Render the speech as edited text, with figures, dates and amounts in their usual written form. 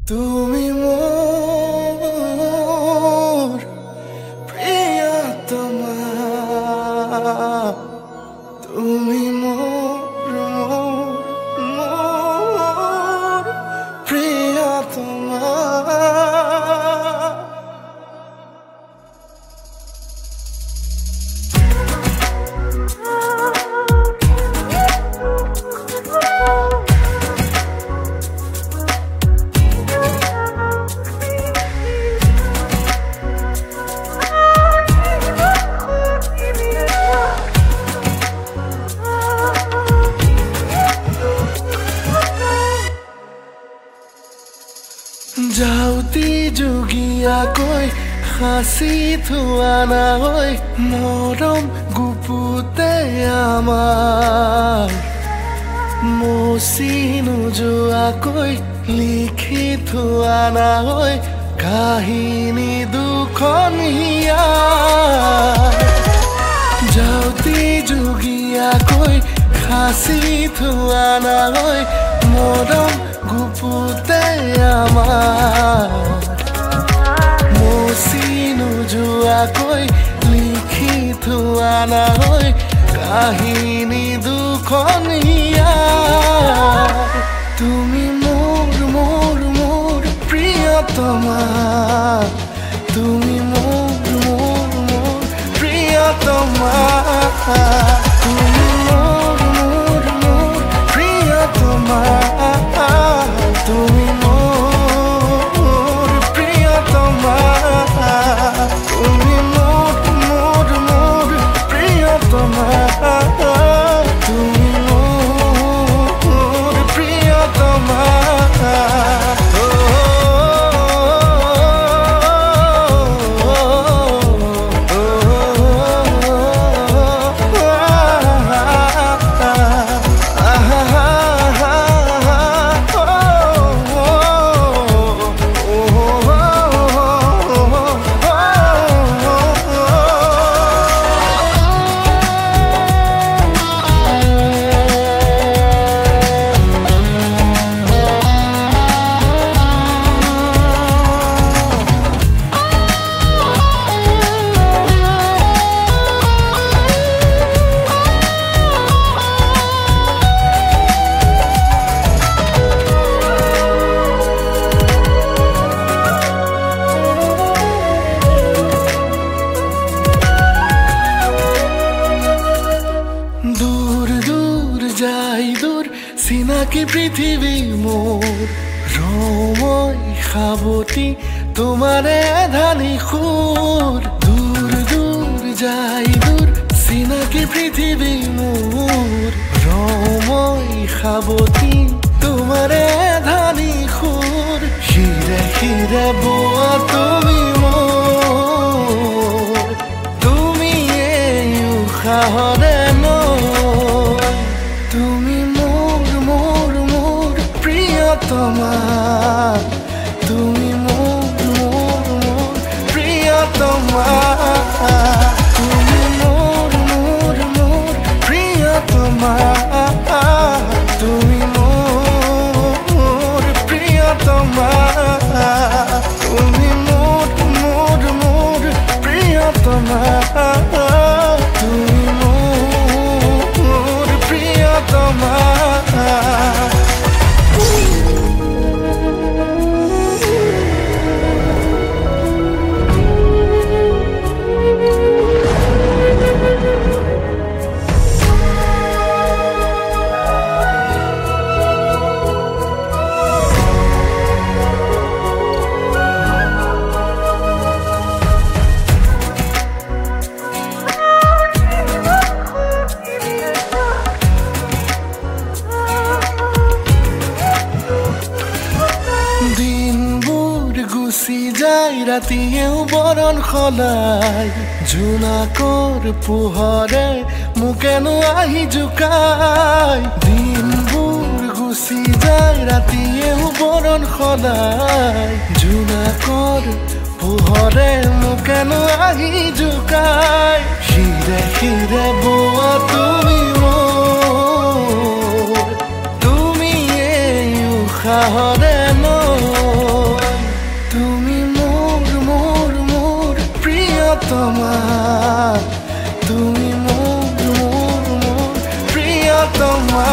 তুমি মোৰ প্ৰিয়তমা, তুমি মোৰ প্ৰিয়তমা। যাওঁতি যোগীয়াকৈ সাঁচি থোৱা নাই মৰম গুপুতে আমাৰ, মচি নোযোৱাকৈ লিখি থোৱা নাই কাহিনী দুখনীয়া। যাওঁতি যোগীয়াকৈ সাঁচি থোৱা নাই মৰম গুপুতে আমাৰ, মচি নোযোৱাকৈ লিখি থোৱা নাই কাহিনী দুখনীয়া। তুমি মোৰ মোৰ মোৰ প্ৰিয়তমা, তুমি মোৰ মোৰ মোৰ প্ৰিয়তমা, তুমি মোৰ মোৰ মোৰ প্ৰিয়তমা, তুমি মোৰ প্ৰিয়তমা, তুমি মোৰ মোৰ মোৰ প্ৰিয়তমা, তুমি মোৰ প্ৰিয়তমা। দূৰ দূৰ যাই দূৰ চিনাকি পৃথিৱী মোৰ, ৰমৈ সাৱটি তোমাৰে ধানি সুৰ। দূৰ দূৰ যাই দূৰ চিনাকি পৃথিৱী মোৰ, ৰমৈ সাৱটি তোমাৰে ধানি সুৰ। শিৰে শিৰে বোৱা তুমি মোৰ, তুমি এই উশাহৰে তুমি মোৰ মোৰ মোৰ প্ৰিয়তমা, তুমি মোৰ মোৰ মোৰ প্ৰিয়তমা, তুমি মোৰ মোৰ মোৰ প্ৰিয়তমা, তুমি মোৰ প্ৰিয়তমা, তুমি মোৰ মোৰ মোৰ প্ৰিয়তমা, তুমি মোৰ প্ৰিয়তমা। ৰাতিয়েও বৰণ সলাই, জোনাকৰ পোহৰে মোকেনো আহি জোকাই। দিনবোৰ গুচি যায় ৰাতিয়েও বৰণ সলাই, জোনাকৰ পোহৰে মোকেনো আহি জোকাই। শিৰে শিৰে বোৱা তুমি মোৰ, তুমি এই উশাহৰে নৈ। প্ৰিয়তমা তুমি মোৰ মোৰ মোৰ প্ৰিয়তমা